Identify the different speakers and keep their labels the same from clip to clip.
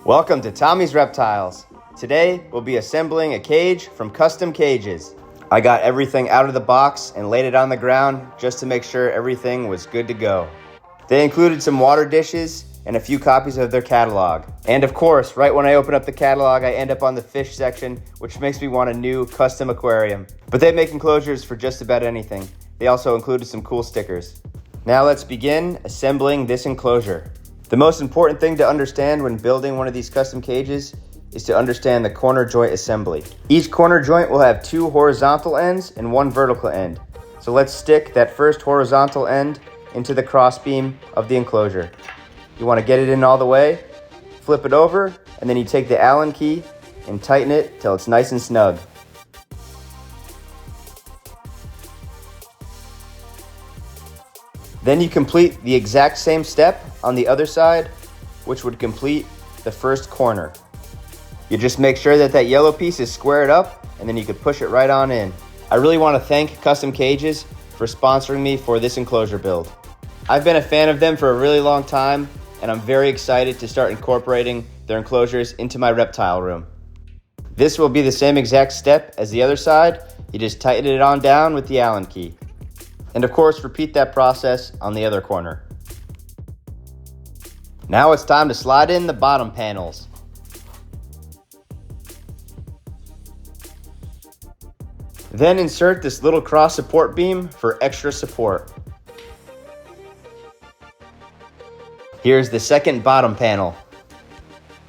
Speaker 1: Welcome to Tommy's Reptiles. Today we'll be assembling a cage from Custom Cages. I got everything out of the box and laid it on the ground just to make sure everything was good to go. They included some water dishes and a few copies of their catalog. And of course, right when I open up the catalog, I end up on the fish section, which makes me want a new custom aquarium. But they make enclosures for just about anything. They also included some cool stickers. Now let's begin assembling this enclosure. The most important thing to understand when building one of these custom cages is to understand the corner joint assembly. Each corner joint will have 2 horizontal ends and 1 vertical end. So let's stick that first horizontal end into the crossbeam of the enclosure. You want to get it in all the way, flip it over, and then you take the Allen key and tighten it till it's nice and snug. Then you complete the exact same step on the other side, which would complete the first corner. You just make sure that that yellow piece is squared up, and then you can push it right on in. I really want to thank Custom Cages for sponsoring me for this enclosure build. I've been a fan of them for a really long time, and I'm very excited to start incorporating their enclosures into my reptile room. This will be the same exact step as the other side. You just tighten it on down with the Allen key. And of course, repeat that process on the other corner. Now it's time to slide in the bottom panels. Then insert this little cross support beam for extra support. Here's the second bottom panel.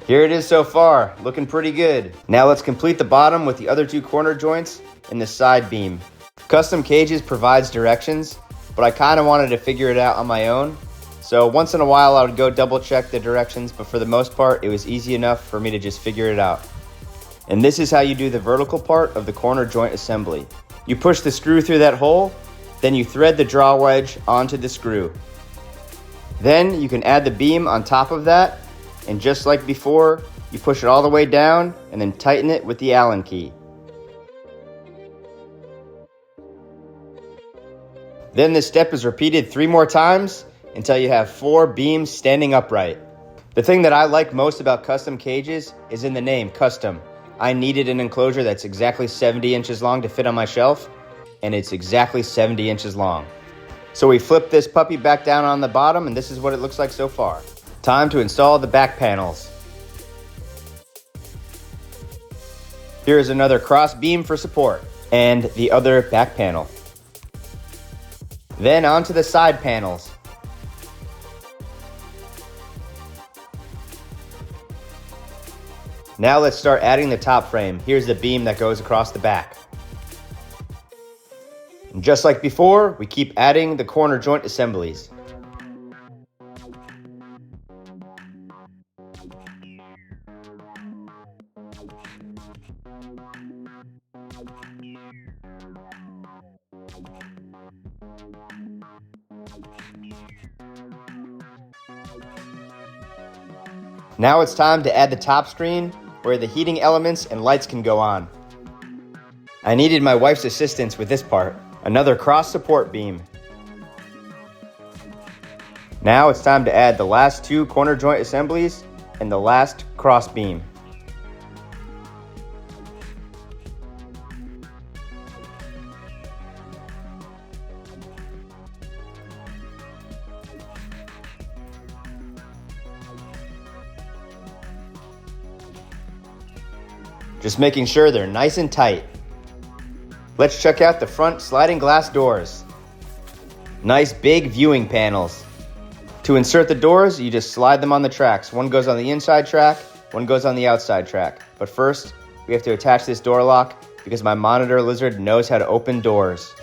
Speaker 1: Here it is so far, looking pretty good. Now let's complete the bottom with the other 2 corner joints and the side beam. Custom Cages provides directions, but I kind of wanted to figure it out on my own. So once in a while I would go double check the directions, but for the most part it was easy enough for me to just figure it out. And this is how you do the vertical part of the corner joint assembly. You push the screw through that hole, then you thread the draw wedge onto the screw. Then you can add the beam on top of that, and just like before, you push it all the way down and then tighten it with the Allen key. Then this step is repeated 3 more times until you have 4 beams standing upright. The thing that I like most about Custom Cages is in the name, Custom. I needed an enclosure that's exactly 70 inches long to fit on my shelf, and it's exactly 70 inches long. So we flip this puppy back down on the bottom, and this is what it looks like so far. Time to install the back panels. Here is another cross beam for support, and the other back panel. Then onto the side panels. Now let's start adding the top frame. Here's the beam that goes across the back. And just like before, we keep adding the corner joint assemblies. Now it's time to add the top screen where the heating elements and lights can go on. I needed my wife's assistance with this part. Another cross support beam. Now it's time to add the last 2 corner joint assemblies and the last cross beam. Just making sure they're nice and tight. Let's check out the front sliding glass doors. Nice big viewing panels. To insert the doors, you just slide them on the tracks. One goes on the inside track, one goes on the outside track. But first, we have to attach this door lock because my monitor lizard knows how to open doors.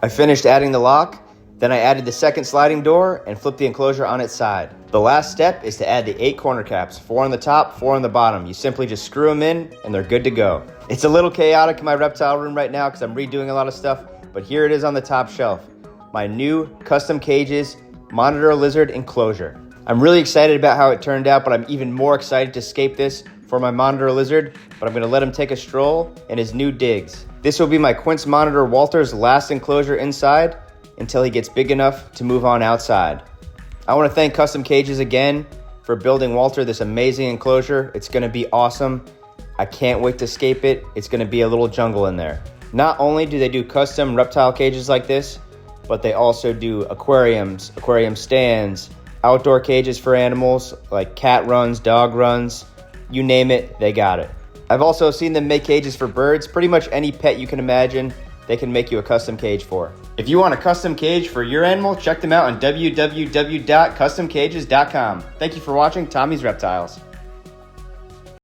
Speaker 1: I finished adding the lock. Then I added the second sliding door and flipped the enclosure on its side. The last step is to add the 8 corner caps, 4 on the top, 4 on the bottom. You simply just screw them in and they're good to go. It's a little chaotic in my reptile room right now because I'm redoing a lot of stuff, but here it is on the top shelf. My new Custom Cages Monitor Lizard enclosure. I'm really excited about how it turned out, but I'm even more excited to scape this for my Monitor lizard, but I'm going to let him take a stroll in his new digs. This will be my Quince Monitor Walter's last enclosure inside until he gets big enough to move on outside. I want to thank Custom Cages again for building Walter this amazing enclosure. It's going to be awesome. I can't wait to escape it. It's going to be a little jungle in there. Not only do they do custom reptile cages like this, but they also do aquariums, aquarium stands, outdoor cages for animals like cat runs, dog runs, you name it, they got it. I've also seen them make cages for birds. Pretty much any pet you can imagine, they can make you a custom cage for. If you want a custom cage for your animal, check them out on www.customcages.com. Thank you for watching Tommy's Reptiles.